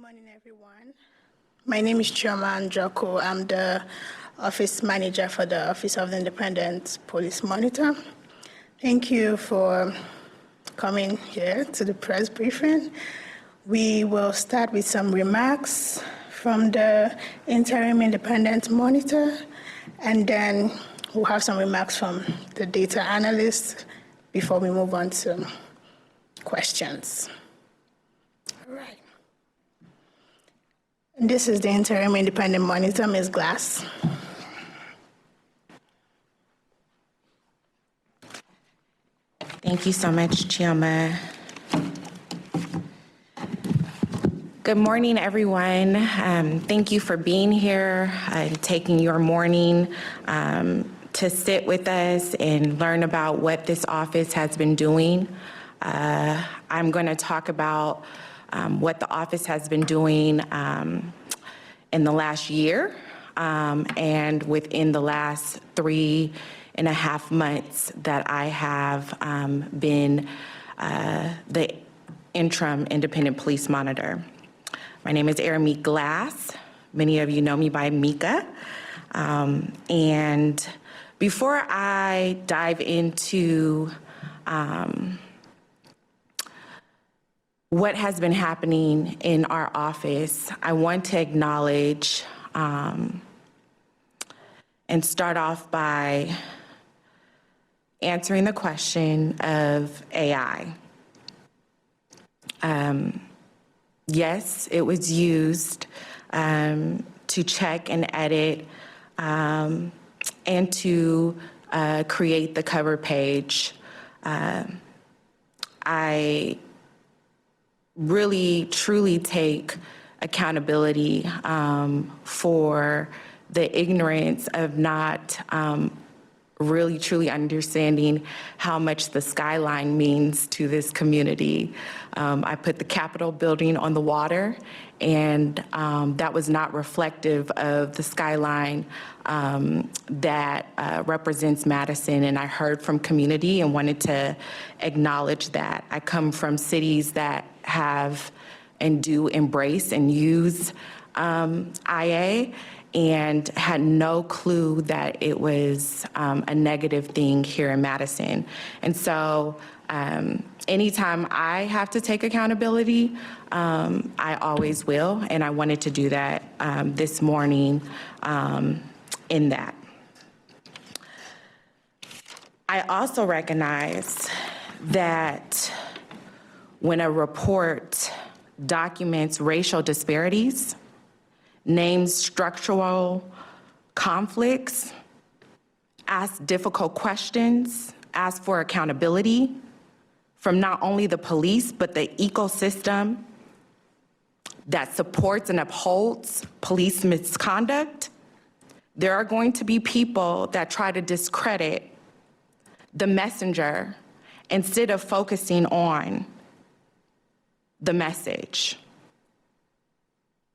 morning, everyone. My name is Chioma Njoko. I'm the office manager for the Office of the Independent Police Monitor. Thank you for coming here to the press briefing. We will start with some remarks from the Interim Independent Monitor, and then we'll have some remarks from the data analyst before we move on to questions. All right. This is the Interim Independent Monitor, Ms. Glass. Thank you so much, Chioma. Good morning, everyone. Thank you for being here and taking your morning to sit with us and learn about what this office has been doing. I'm going to talk about what the office has been doing in the last year and within the last 3.5 months that I have been the interim independent police monitor. My name is Arameek Glass. Many of you know me by Mika. And before I dive into what has been happening in our office, I want to acknowledge and start off by answering the question of AI. Yes, it was used to check and edit and to create the cover page. I really, truly take accountability for the ignorance of not really, truly understanding how much the skyline means to this community. I put the Capitol building on the water, and that was not reflective of the skyline that represents Madison, and I heard from community and wanted to acknowledge that. I come from cities that have and do embrace and use IA, and had no clue that it was a negative thing here in Madison. And so anytime I have to take accountability, I always will, and I wanted to do that this morning in that. I also recognize that when a report documents racial disparities, names structural conflicts, asks difficult questions, asks for accountability from not only the police, but the ecosystem that supports and upholds police misconduct, there are going to be people that try to discredit the messenger instead of focusing on the message,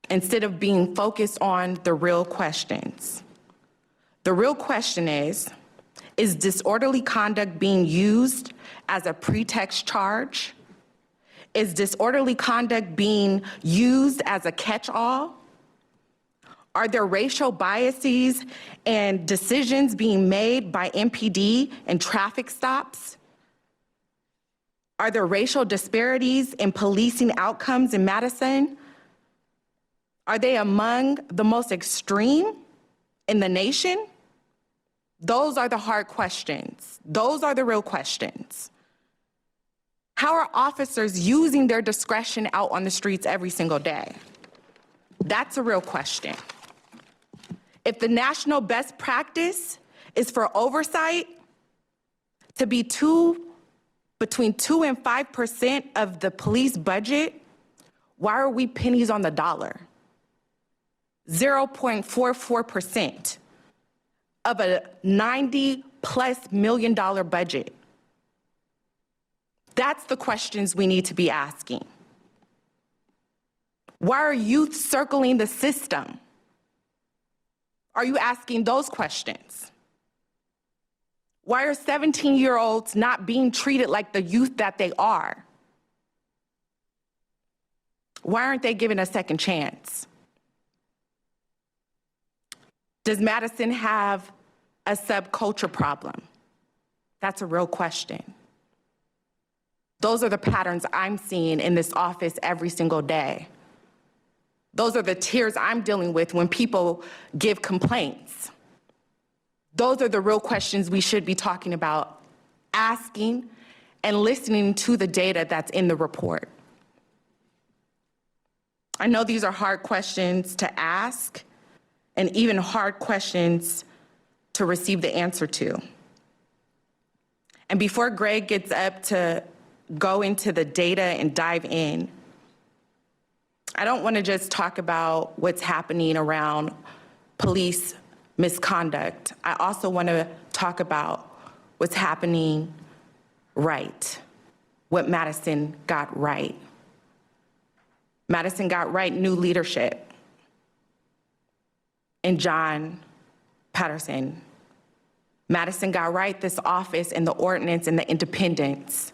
instead of being focused on the real questions. The real question is disorderly conduct being used as a pretext charge? Is disorderly conduct being used as a catch-all? Are there racial biases and decisions being made by MPD and traffic stops? Are there racial disparities in policing outcomes in Madison? Are they among the most extreme in the nation? Those are the hard questions. Those are the real questions. How are officers using their discretion out on the streets every single day? That's a real question. If the national best practice is for oversight to be between 2% and 5% of the police budget, why are we pennies on the dollar? 0.44% of a $90+ million budget. That's the questions we need to be asking. Why are youth circling the system? Are you asking those questions? Why are 17-year-olds not being treated like the youth that they are? Why aren't they given a second chance? Does Madison have a subculture problem? That's a real question. Those are the patterns I'm seeing in this office every single day. Those are the tears I'm dealing with when people give complaints. Those are the real questions we should be talking about, asking and listening to the data that's in the report. I know these are hard questions to ask and even hard questions to receive the answer to. And before Greg gets up to go into the data and dive in, I don't want to just talk about what's happening around police misconduct. I also want to talk about what's happening right, what Madison got right. Madison got right new leadership in John Patterson. Madison got right this office and the ordinance and the independence.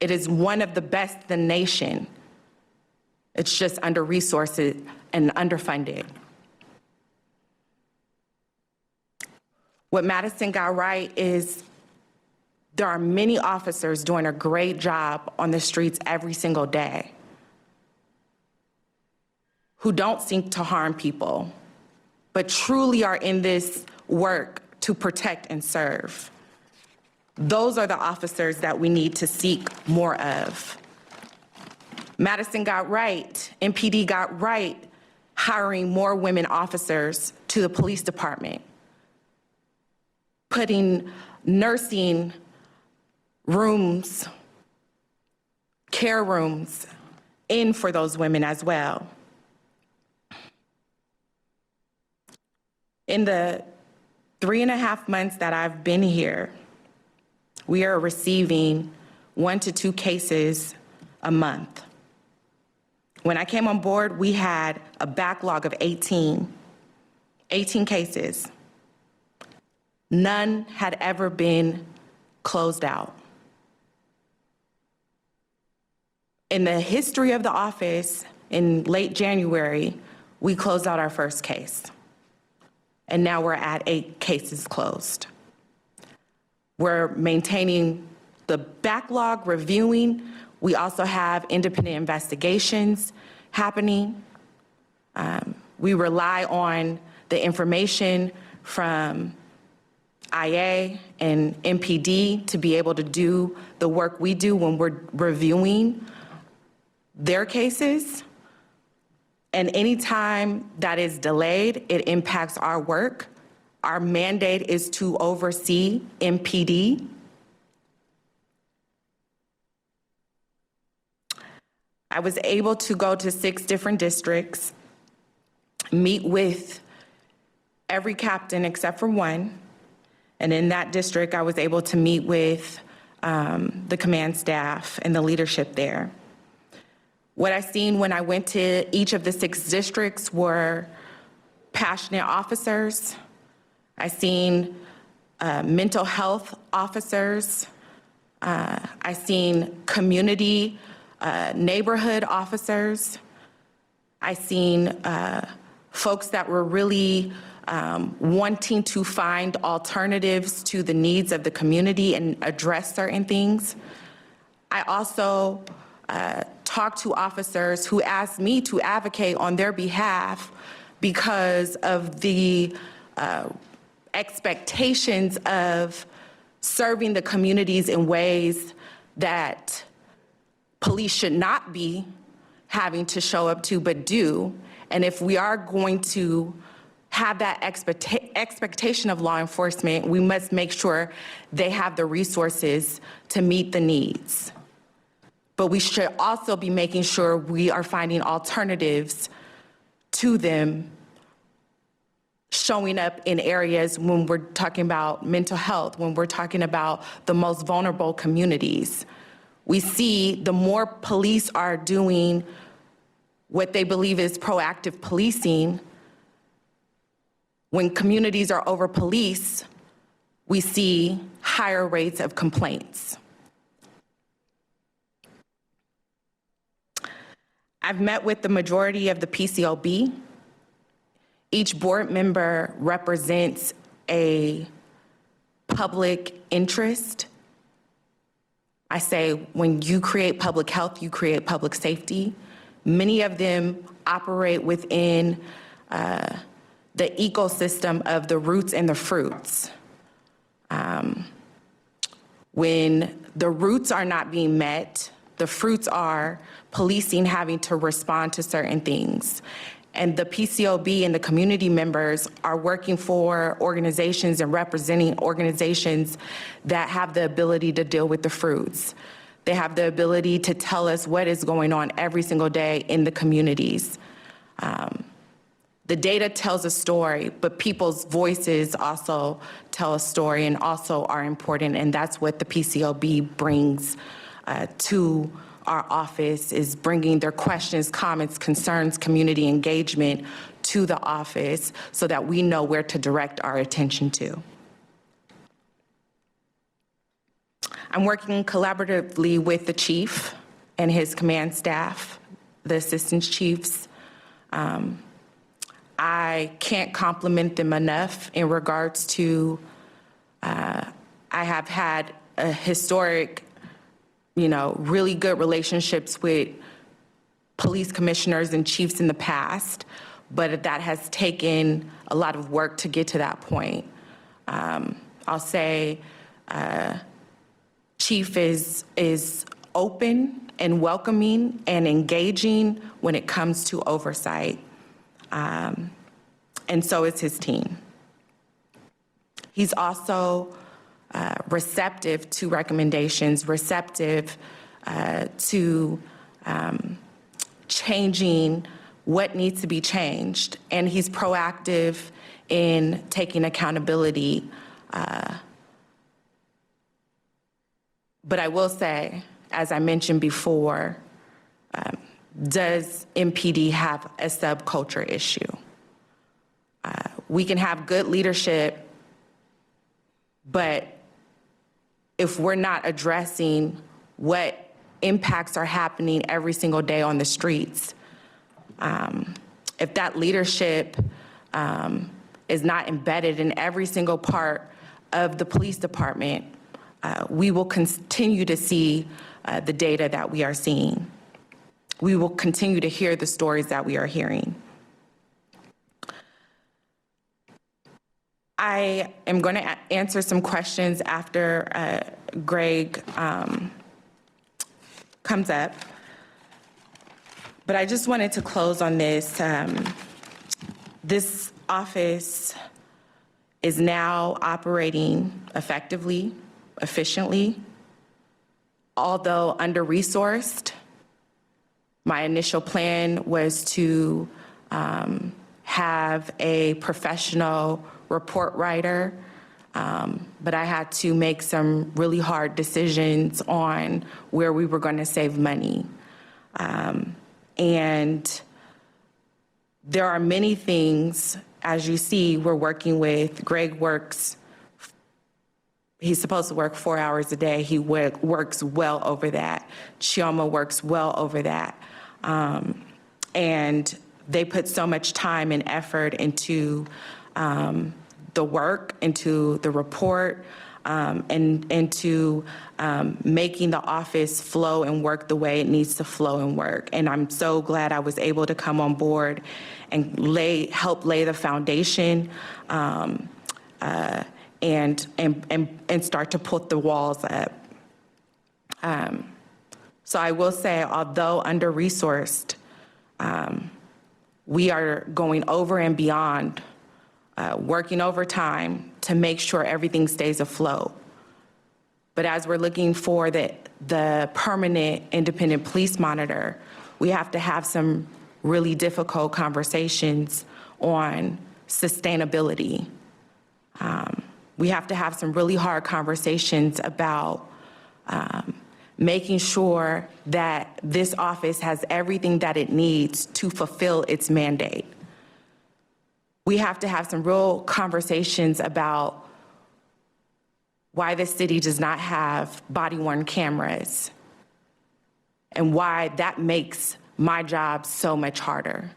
It is one of the best in the nation. It's just under-resourced and underfunded. What Madison got right is there are many officers doing a great job on the streets every single day who don't seek to harm people, but truly are in this work to protect and serve. Those are the officers that we need to seek more of. Madison got right, MPD got right, hiring more women officers to the police department, putting nursing rooms, care rooms in for those women as well. In the 3.5 months that I've been here, we are receiving 1 to 2 cases a month. When I came on board, we had a backlog of 18 cases. None had ever been closed out. In the history of the office, in late January, we closed out our first case. And now we're at 8 cases closed. We're maintaining the backlog, reviewing. We also have independent investigations happening. We rely on the information from IA and MPD to be able to do the work we do when we're reviewing their cases. And any time that is delayed, it impacts our work. Our mandate is to oversee MPD. I was able to go to 6 different districts, meet with every captain except for one. And in that district, I was able to meet with the command staff and the leadership there. What I seen when I went to each of the 6 districts were passionate officers. I seen mental health officers. I seen community neighborhood officers. I seen folks that were really wanting to find alternatives to the needs of the community and address certain things. I also talked to officers who asked me to advocate on their behalf because of the expectations of serving the communities in ways that police should not be having to show up to, but do. And if we are going to have that expectation of law enforcement, we must make sure they have the resources to meet the needs. But we should also be making sure we are finding alternatives to them showing up in areas when we're talking about mental health, when we're talking about the most vulnerable communities. We see the more police are doing what they believe is proactive policing, when communities are over-policed, we see higher rates of complaints. I've met with the majority of the PCOB. Each board member represents a public interest. I say when you create public health, you create public safety. Many of them operate within the ecosystem of the roots and the fruits. When the roots are not being met, the fruits are policing having to respond to certain things. And the PCOB and the community members are working for organizations and representing organizations that have the ability to deal with the fruits. They have the ability to tell us what is going on every single day in the communities. The data tells a story, but people's voices also tell a story and also are important, and that's what the PCOB brings to our office, is bringing their questions, comments, concerns, community engagement to the office so that we know where to direct our attention to. I'm working collaboratively with the chief and his command staff, the assistant chiefs. I can't compliment them enough in regards to, I have had a historic, really good relationships with police commissioners and chiefs in the past, but that has taken a lot of work to get to that point. I'll say Chief is open and welcoming and engaging when it comes to oversight. And so is his team. He's also receptive to recommendations, receptive to changing what needs to be changed, and he's proactive in taking accountability. But I will say, as I mentioned before, does MPD have a subculture issue? We can have good leadership, but if we're not addressing what impacts are happening every single day on the streets, if that leadership is not embedded in every single part of the police department, we will continue to see the data that we are seeing. We will continue to hear the stories that we are hearing. I am going to answer some questions after Greg comes up. But I just wanted to close on this. This office is now operating effectively, efficiently, although under-resourced. My initial plan was to have a professional report writer, but I had to make some really hard decisions on where we were going to save money. And there are many things, as you see, we're working with. Greg works, he's supposed to work 4 hours a day. He works well over that. Chioma works well over that. And they put so much time and effort into the work, into the report, and into making the office flow and work the way it needs to flow and work. And I'm so glad I was able to come on board and help lay the foundation and start to put the walls up. So I will say, although under-resourced, we are going over and beyond, working overtime to make sure everything stays afloat. But as we're looking for the permanent independent police monitor, we have to have some really difficult conversations on sustainability. We have to have some really hard conversations about making sure that this office has everything that it needs to fulfill its mandate. We have to have some real conversations about why the city does not have body-worn cameras and why that makes my job so much harder.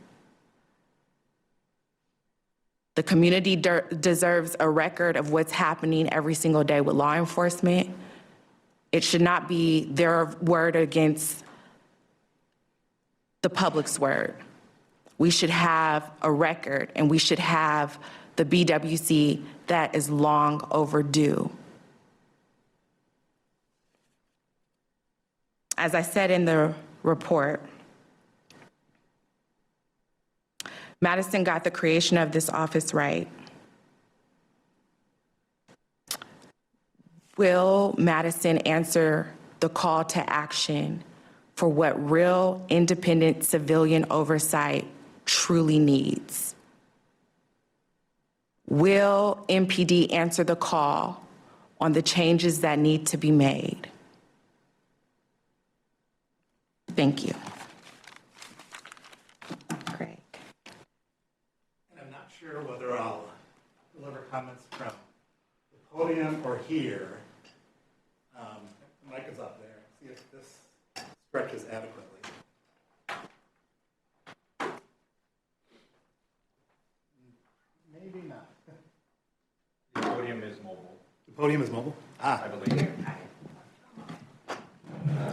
The community deserves a record of what's happening every single day with law enforcement. It should not be their word against the public's word. We should have a record, and we should have the BWC that is long overdue. As I said in the report, Madison got the creation of this office right. Will Madison answer the call to action for what real independent civilian oversight truly needs? Will MPD answer the call on the changes that need to be made? Thank you. Craig. And I'm not sure whether I'll deliver comments from the podium or here. The mic is up there. See if this stretches adequately. Maybe not. The podium is mobile, The podium is mobile? I believe.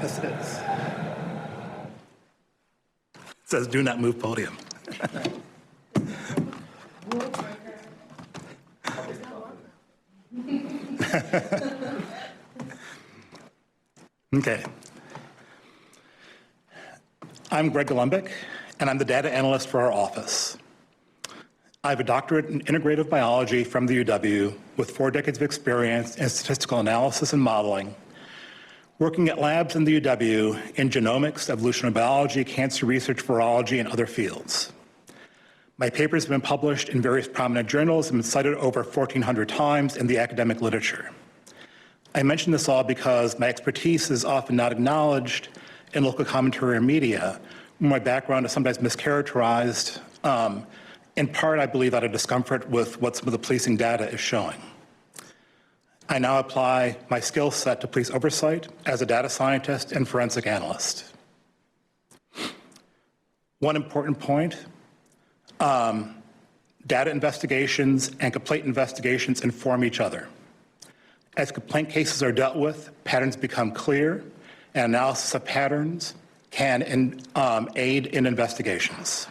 Yes, it is. It says, do not move podium. Okay. I'm Greg Golumbik, and I'm the data analyst for our office. I have a doctorate in integrative biology from the UW with 4 decades of experience in statistical analysis and modeling, working at labs in the UW in genomics, evolutionary biology, cancer research, virology, and other fields. My papers have been published in various prominent journals and been cited over 1,400 times in the academic literature. I mention this all because my expertise is often not acknowledged in local commentary or media. My background is sometimes mischaracterized, in part, I believe, out of discomfort with what some of the policing data is showing. I now apply my skill set to police oversight as a data scientist and forensic analyst. One important point, data investigations and complaint investigations inform each other. As complaint cases are dealt with, patterns become clear, and analysis of patterns can aid in investigations.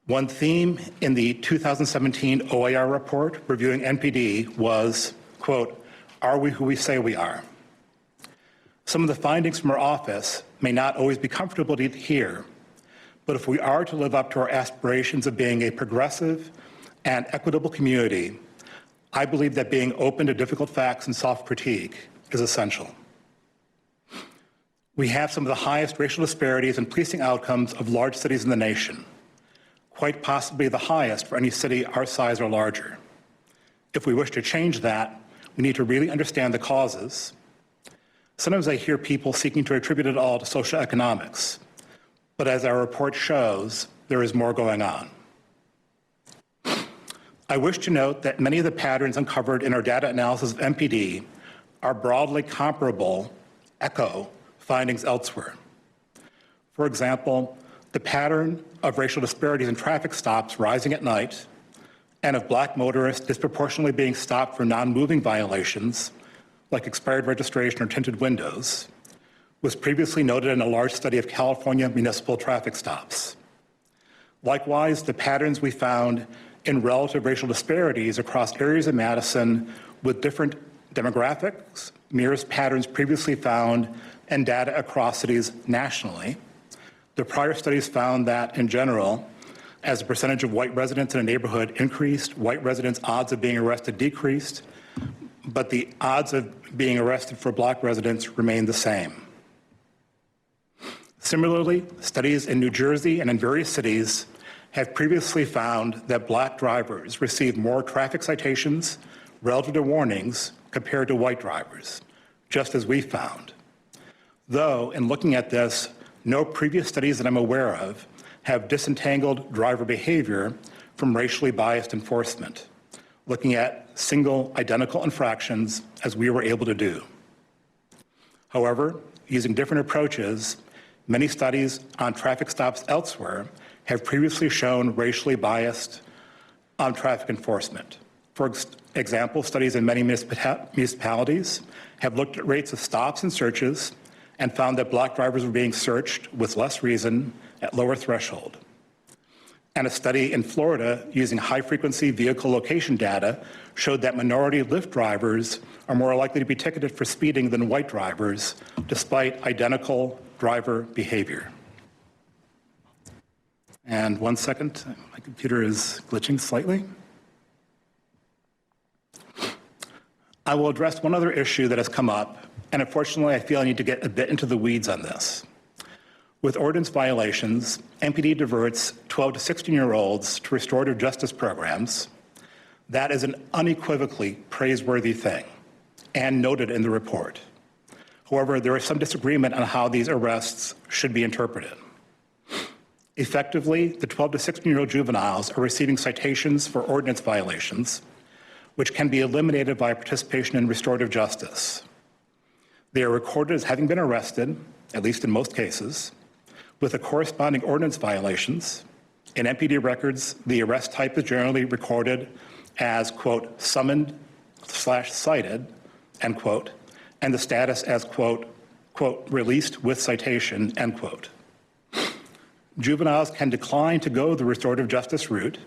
One theme in the 2017 OIR report reviewing NPD was, quote, "Are we who we say we are?" Some of the findings from our office may not always be comfortable to hear, but if we are to live up to our aspirations of being a progressive and equitable community, I believe that being open to difficult facts and self-critique is essential. We have some of the highest racial disparities in policing outcomes of large cities in the nation, quite possibly the highest for any city our size or larger. If we wish to change that, we need to really understand the causes. Sometimes I hear people seeking to attribute it all to socioeconomics, but as our report shows, there is more going on. I wish to note that many of the patterns uncovered in our data analysis of MPD are broadly comparable, echo findings elsewhere. For example, the pattern of racial disparities in traffic stops rising at night and of Black motorists disproportionately being stopped for non-moving violations, like expired registration or tinted windows, was previously noted in a large study of California municipal traffic stops. Likewise, the patterns we found in relative racial disparities across areas of Madison with different demographics mirrors patterns previously found in data across cities nationally. The prior studies found that, in general, as a percentage of white residents in a neighborhood increased, white residents' odds of being arrested decreased, but the odds of being arrested for Black residents remained the same. Similarly, studies in New Jersey and in various cities have previously found that Black drivers receive more traffic citations relative to warnings compared to white drivers, just as we found. Though, in looking at this, no previous studies that I'm aware of have disentangled driver behavior from racially biased enforcement, looking at single identical infractions as we were able to do. However, using different approaches, Many studies on traffic stops elsewhere have previously shown racially biased traffic enforcement. For example, studies in many municipalities have looked at rates of stops and searches and found that Black drivers were being searched with less reason at lower threshold. And a study in Florida using high-frequency vehicle location data showed that minority Lyft drivers are more likely to be ticketed for speeding than white drivers, despite identical driver behavior. And 1 second, my computer is glitching slightly. I will address one other issue that has come up, and unfortunately I feel I need to get a bit into the weeds on this. With ordinance violations, MPD diverts 12 to 16-year-olds to restorative justice programs. That is an unequivocally praiseworthy thing and noted in the report. However, there is some disagreement on how these arrests should be interpreted. Effectively, the 12 to 16-year-old juveniles are receiving citations for ordinance violations, which can be eliminated by participation in restorative justice. They are recorded as having been arrested, at least in most cases, with the corresponding ordinance violations. In MPD records, the arrest type is generally recorded as, quote, summoned/cited, end quote, and the status as, quote, released with citation, end quote. Juveniles can decline to go the restorative justice route,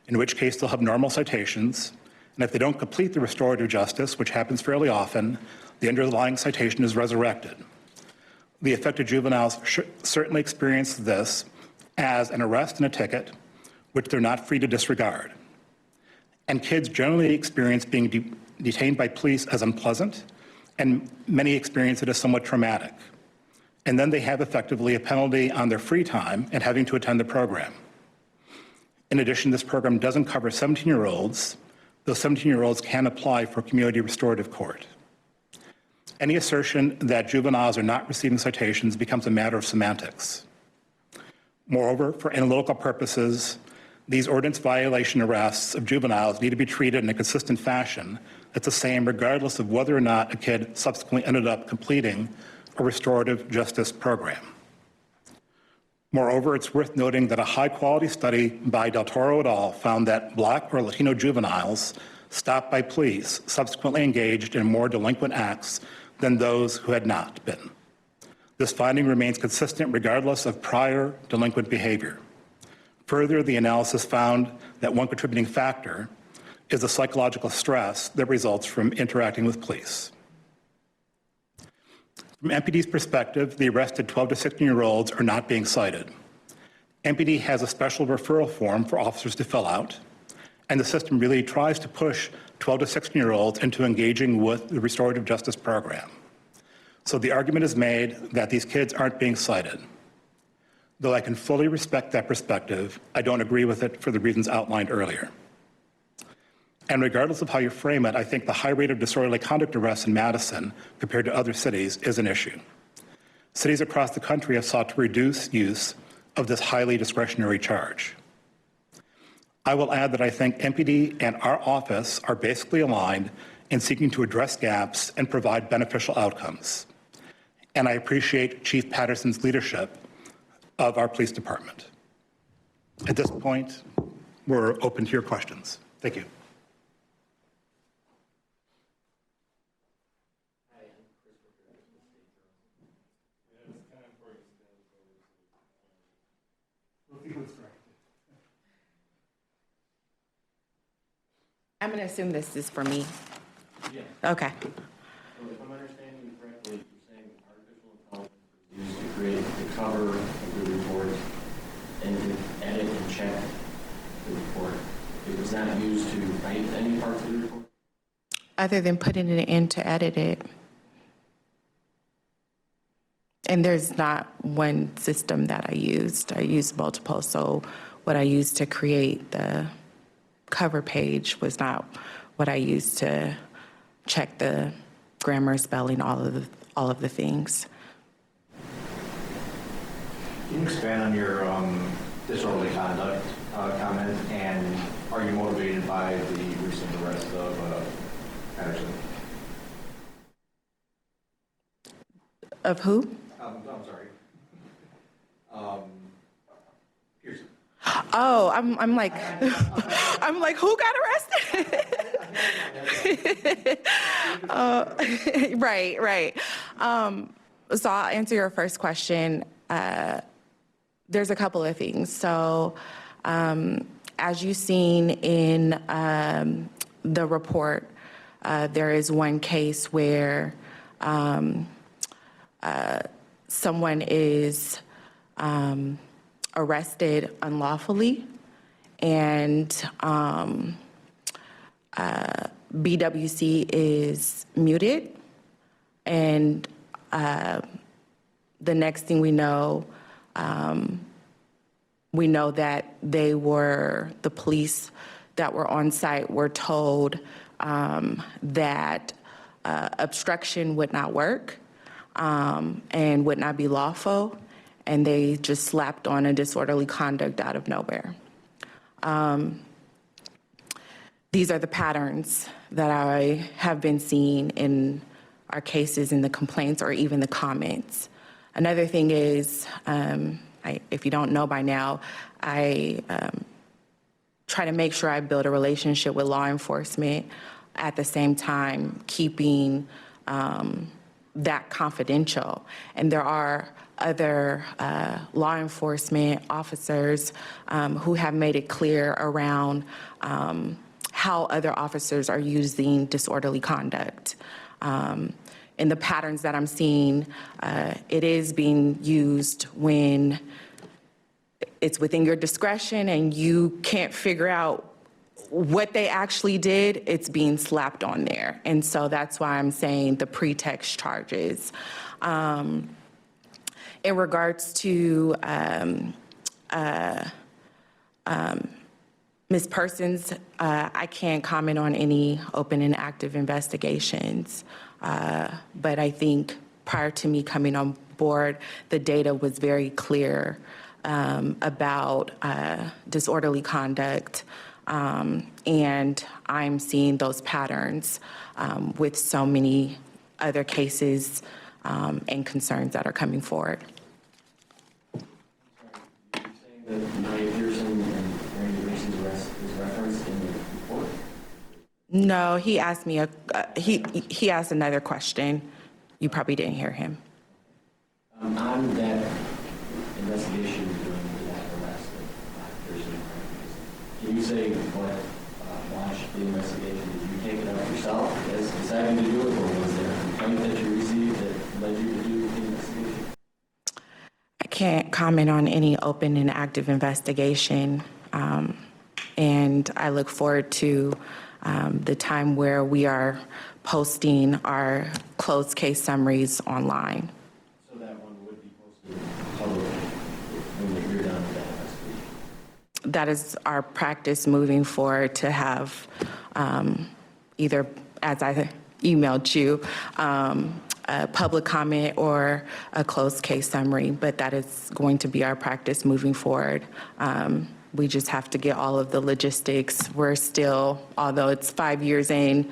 in which case they'll have normal citations, and if they don't complete the restorative justice, which happens fairly often, the underlying citation is resurrected. The affected juveniles certainly experience this as an arrest and a ticket, which they're not free to disregard. And kids generally experience being detained by police as unpleasant, and many experience it as somewhat traumatic. And then they have effectively a penalty on their free time and having to attend the program. In addition, this program doesn't cover 17-year-olds. Those 17-year-olds can apply for community restorative court. Any assertion that juveniles are not receiving citations becomes a matter of semantics. Moreover, for analytical purposes, these ordinance violation arrests of juveniles need to be treated in a consistent fashion that's the same regardless of whether or not a kid subsequently ended up completing a restorative justice program. Moreover, it's worth noting that a high-quality study by Del Toro et al. Found that Black or Latino juveniles stopped by police subsequently engaged in more delinquent acts than those who had not been. This finding remains consistent regardless of prior delinquent behavior. Further, the analysis found that one contributing factor is the psychological stress that results from interacting with police. From MPD's perspective, the arrested 12 to 16-year-olds are not being cited. MPD has a special referral form for officers to fill out, and the system really tries to push 12 to 16-year-olds into engaging with the restorative justice program. So the argument is made that these kids aren't being cited. Though I can fully respect that perspective, I don't agree with it for the reasons outlined earlier. And regardless of how you frame it, I think the high rate of disorderly conduct arrests in Madison compared to other cities is an issue. Cities across the country have sought to reduce use of this highly discretionary charge. I will add that I think MPD and our office are basically aligned in seeking to address gaps and provide beneficial outcomes. And I appreciate Chief Patterson's leadership of our police department. At this point, we're open to your questions. Thank you. I'm going to assume this is for me. Yeah. Okay. So if I'm understanding you correctly, you're saying artificial intelligence is used to create the cover of the report and to edit and check the report. It was not used to write any parts of the report? Other than putting it in to edit it. And there's not one system that I used. I used multiple. So what I used to create the cover page was not what I used to check the grammar, spelling, all of the things. Can you expand on your disorderly conduct comment, and are you motivated by the recent arrest of Madison? Of who? I'm sorry. Pearson. Oh, I'm like, I'm like, who got arrested? Right. So I'll answer your first question. There's a couple of things. So as you've seen in the report, there is one case where someone is arrested unlawfully, and BWC is muted, and the next thing we know that the police that were on site were told that obstruction would not work and would not be lawful, and they just slapped on a disorderly conduct out of nowhere. These are the patterns that I have been seeing in our cases, in the complaints, or even the comments. Another thing is, if you don't know by now, I try to make sure I build a relationship with law enforcement, at the same time keeping that confidential. And there are other law enforcement officers who have made it clear around how other officers are using disorderly conduct. In the patterns that I'm seeing, it is being used when it's within your discretion and you can't figure out what they actually did. It's being slapped on there. And so that's why I'm saying the pretext charges. In regards to Ms. Persons, I can't comment on any open and active investigations, but I think prior to me coming on board, the data was very clear about disorderly conduct, and I'm seeing those patterns with so many other cases and concerns that are coming forward. You're saying that Maria Pearson and Mary Mason's arrest is referenced in the report? No, he asked me he asked another question. You probably didn't hear him. On that investigation during that arrest of Pearson and Mary Mason, can you say what launched the investigation? Did you take it up yourself as deciding to do it, or was there a complaint that you received that led you to do the investigation? I can't comment on any open and active investigation, and I look forward to the time where we are posting our closed case summaries online. So that one would be posted publicly when you're done with that investigation? That is our practice moving forward, to have either, as I emailed you, a public comment or a closed case summary, but that is going to be our practice moving forward. We just have to get all of the logistics. We're still, although it's 5 years in,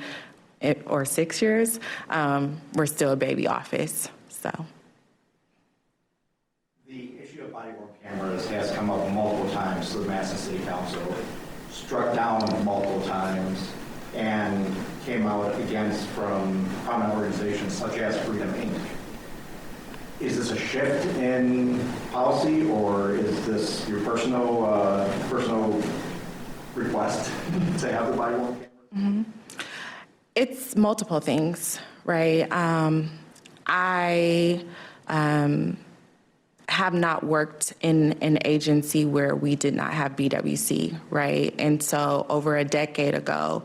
or 6 years, we're still a baby office, so. The issue of body-worn cameras has come up multiple times to the Madison City Council, struck down multiple times, and came out against from prominent organizations such as Freedom Inc. Is this a shift in policy, or is this your personal request to have the body-worn cameras? Mm-hmm. It's multiple things, right? I have not worked in an agency where we did not have BWC, right? And so over a decade ago,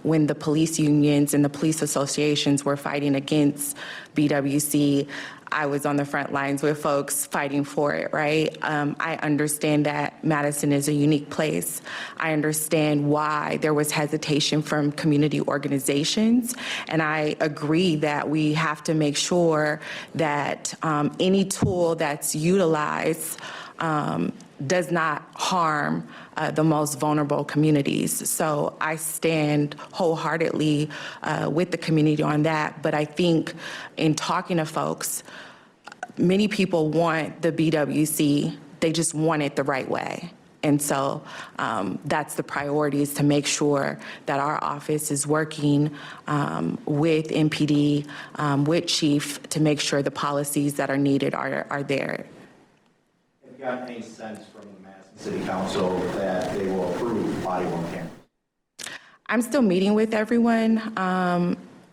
when the police unions and the police associations were fighting against BWC, I was on the front lines with folks fighting for it, right? I understand that Madison is a unique place. I understand why there was hesitation from community organizations, and I agree that we have to make sure that any tool that's utilized does not harm the most vulnerable communities. So I stand wholeheartedly with the community on that. But I think in talking to folks, many people want the BWC, they just want it the right way. And so that's the priority, is to make sure that our office is working with MPD, with Chief, to make sure the policies that are needed are there. Have you gotten any sense from the Madison City Council that they will approve body-worn cameras? I'm still meeting with everyone,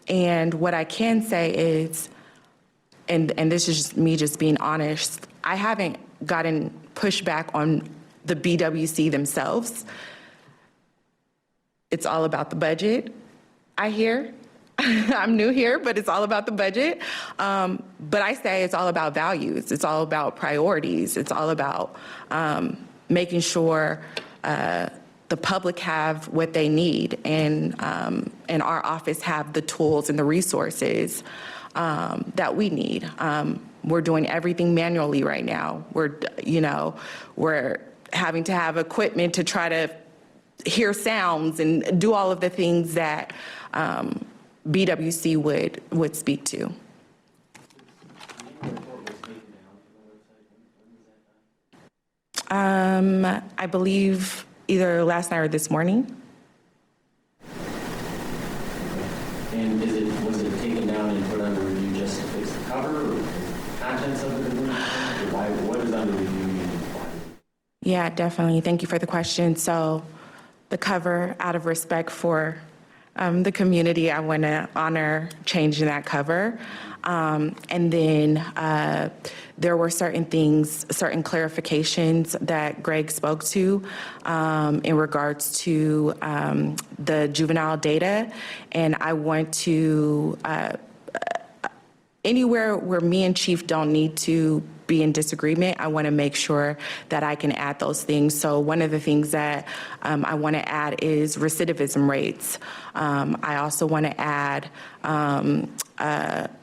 and what I can say is, and this is just me just being honest, I haven't gotten pushback on the BWC themselves. It's all about the budget, I hear. I'm new here, but it's all about the budget. But I say it's all about values. It's all about priorities. It's all about making sure the public have what they need, and our office have the tools and the resources that we need. We're doing everything manually right now. We're having to have equipment to try to hear sounds and do all of the things that BWC would speak to. I believe either last night or this morning. And was it taken down and put under review just to fix the cover, or the contents of it? What is under review? Yeah, definitely. Thank you for the question. So the cover, out of respect for the community, I want to honor changing that cover. And then there were certain things, certain clarifications that Greg spoke to in regards to the juvenile data. And I want to, anywhere where me and Chief don't need to be in disagreement, I want to make sure that I can add those things. So one of the things that I want to add is recidivism rates. I also want to add,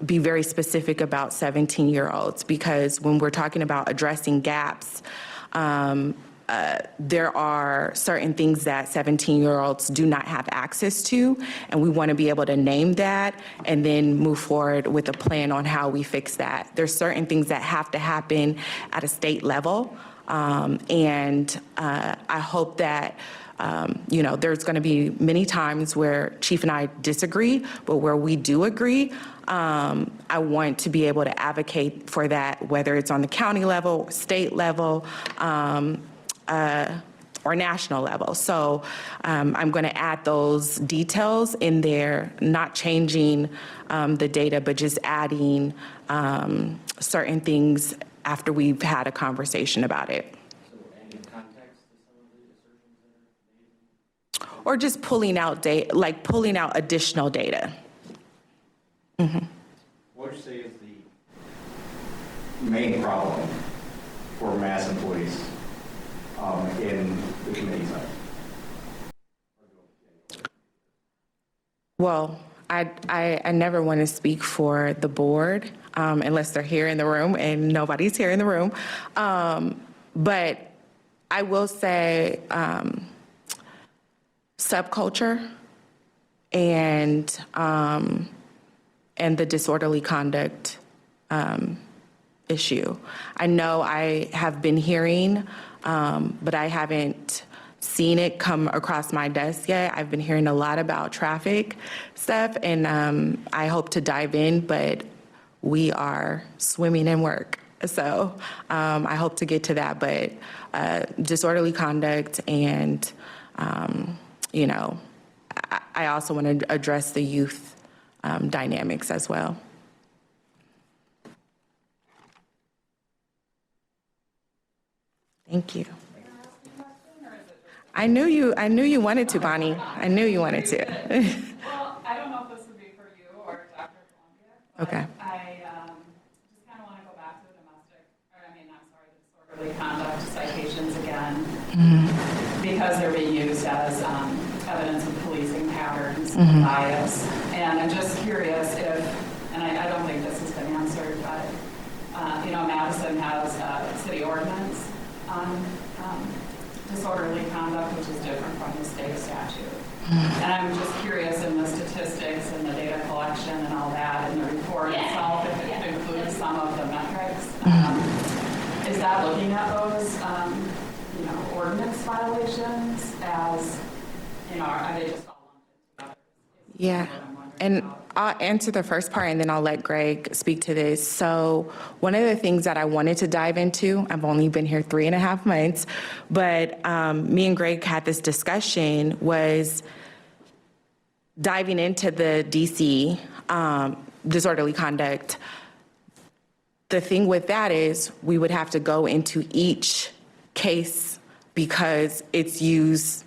be very specific about 17-year-olds, because when we're talking about addressing gaps, there are certain things that 17-year-olds do not have access to, and we want to be able to name that and then move forward with a plan on how we fix that. There's certain things that have to happen at a state level, and I hope that there's going to be many times where Chief and I disagree, but where we do agree, I want to be able to advocate for that, whether it's on the county level, state level, or national level. So I'm going to add those details in there, not changing the data, but just adding certain things after we've had a conversation about it. So any context to some of the assertions that are made? Or just pulling out data, like pulling out additional data. Mm-hmm. What would you say is the main problem for Madison police in the committee's eyes? Well, I never want to speak for the board unless they're here in the room, and nobody's here in the room. But I will say subculture and the disorderly conduct issue. I know I have been hearing, but I haven't seen it come across my desk yet. I've been hearing a lot about traffic stuff, and I hope to dive in, but we are swimming in work. So I hope to get to that, but disorderly conduct and, I also want to address the youth dynamics as well. Thank you. I knew you wanted to, Bonnie. I knew you wanted to. Well, I don't know if this would be for you or Dr. Columbia. Okay. I just kind of want to go back to the disorderly conduct citations again, because they're being used as evidence of policing patterns and bias. And I'm just curious if, and I don't think this has been answered, but Madison has a city ordinance on disorderly conduct, which is different from the state statute. And I'm just curious in the statistics and the data collection and all that, and the report itself, if it includes some of the metrics Is that looking at those, ordinance violations as, are they just all lumped together? Yeah, and I'll answer the first part and then I'll let Greg speak to this. So one of the things that I wanted to dive into, I've only been here 3.5 months, but me and Greg had this discussion, was diving into the DC disorderly conduct. The thing with that is we would have to go into each case because it's used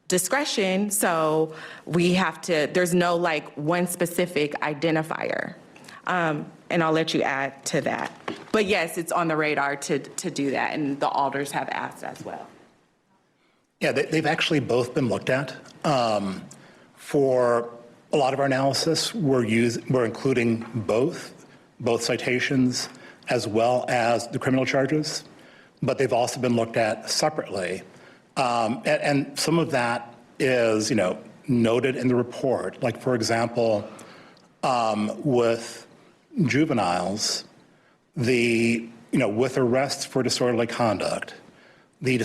discretion, so we have to, there's no like one specific identifier. And I'll let you add to that. But yes, it's on the radar to do that, and the alders have asked as well. Yeah, they've actually both been looked at. For a lot of our analysis, we're including both citations as well as the criminal charges, but they've also been looked at separately. And some of that is, noted in the report. Like, for example, with juveniles, with arrests for disorderly conduct, the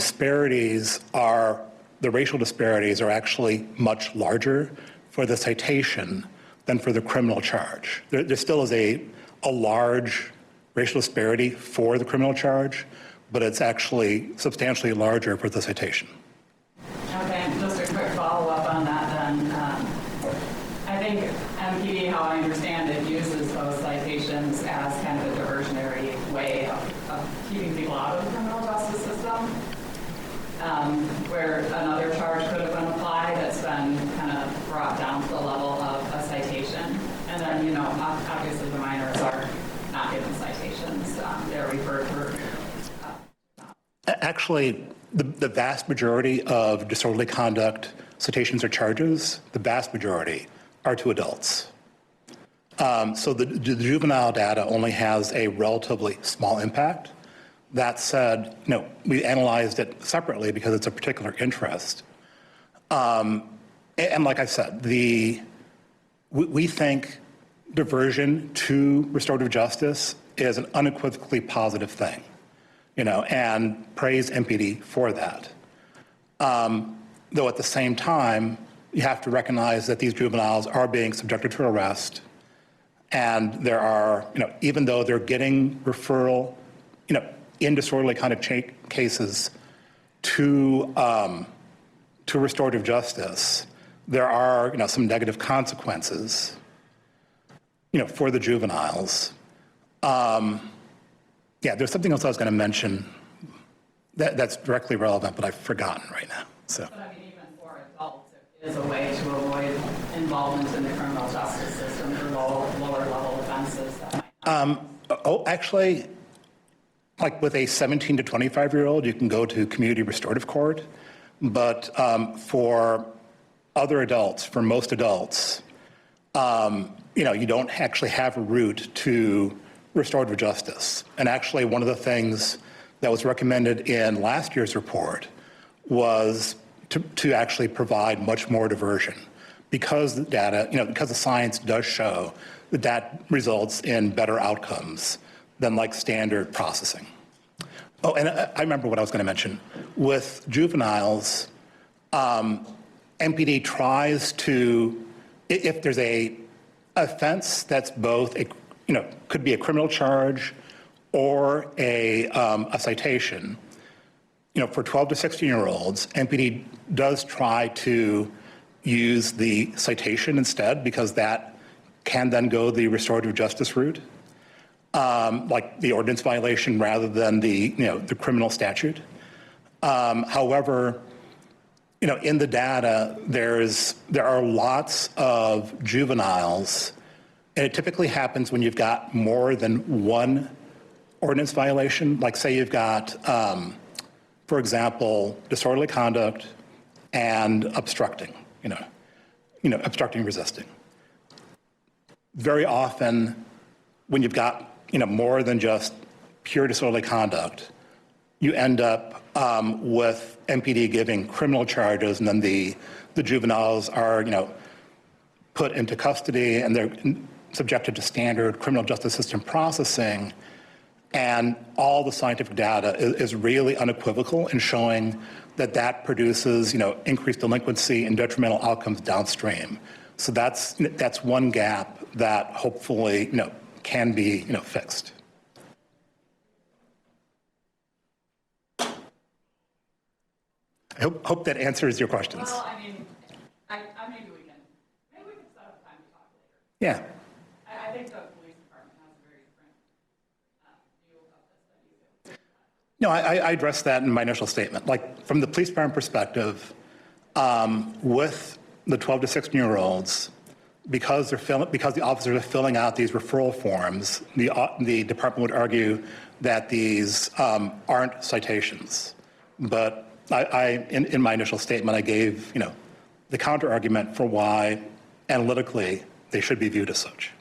racial disparities are actually much larger for the citation than for the criminal charge. There still is a large racial disparity for the criminal charge, but it's actually substantially larger for the citation. Okay, just a quick follow-up on that then. I think MPD, how I understand it, uses those citations as kind of a diversionary way of keeping people out of the criminal justice system, where another charge could have been applied that's been kind of brought down to the level of a citation. And then, obviously the minors are not given citations. They're referred for. Actually, the vast majority of disorderly conduct citations or charges, the vast majority are to adults. So the juvenile data only has a relatively small impact. That said, we analyzed it separately because it's a particular interest. And like I said, we think diversion to restorative justice is an unequivocally positive thing, and praise MPD for that. Though at the same time, you have to recognize that these juveniles are being subjected to arrest, and there are, even though they're getting referral, in disorderly conduct cases to restorative justice, there are, some negative consequences, for the juveniles. Yeah, there's something else I was going to mention that's directly relevant, but I've forgotten right now. So. But I mean, even for adults, it is a way to avoid involvement in the criminal justice system for lower level offenses. Actually, like with a 17 to 25-year-old, you can go to community restorative court, but for other adults, for most adults, you don't actually have a route to restorative justice. And actually, one of the things that was recommended in last year's report was to actually provide much more diversion, because the data, because the science does show that results in better outcomes than like standard processing. Oh, and I remember what I was going to mention. With juveniles, MPD tries to, if there's a offense that's both a, could be a criminal charge or a citation, for 12 to 16-year-olds, MPD does try to use the citation instead, because that can then go the restorative justice route, like the ordinance violation rather than the criminal statute. However, in the data, there are lots of juveniles, and it typically happens when you've got more than one ordinance violation. Like, say you've got, for example, disorderly conduct and obstructing, obstructing, resisting. Very often, when you've got, more than just pure disorderly conduct, you end up with MPD giving criminal charges, and then the juveniles are, put into custody, and they're subjected to standard criminal justice system processing. And all the scientific data is really unequivocal in showing that that produces, increased delinquency and detrimental outcomes downstream. So that's one gap that hopefully, can be, fixed. I hope that answers your questions. Well, I mean, maybe we can set up time to talk later. Yeah. I think the police department has a very different view of this than you do. No, I addressed that in my initial statement. Like, from the police department perspective, with the 12 to 16-year-olds, because the officers are filling out these referral forms, the department would argue that these aren't citations. But in my initial statement, I gave, the counter argument for why analytically they should be viewed as such.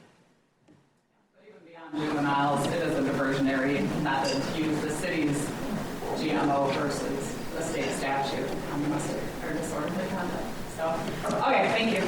But even beyond juveniles, it is a diversionary method to use the city's GMO versus the state statute on domestic or disorderly conduct. So, okay, thank you.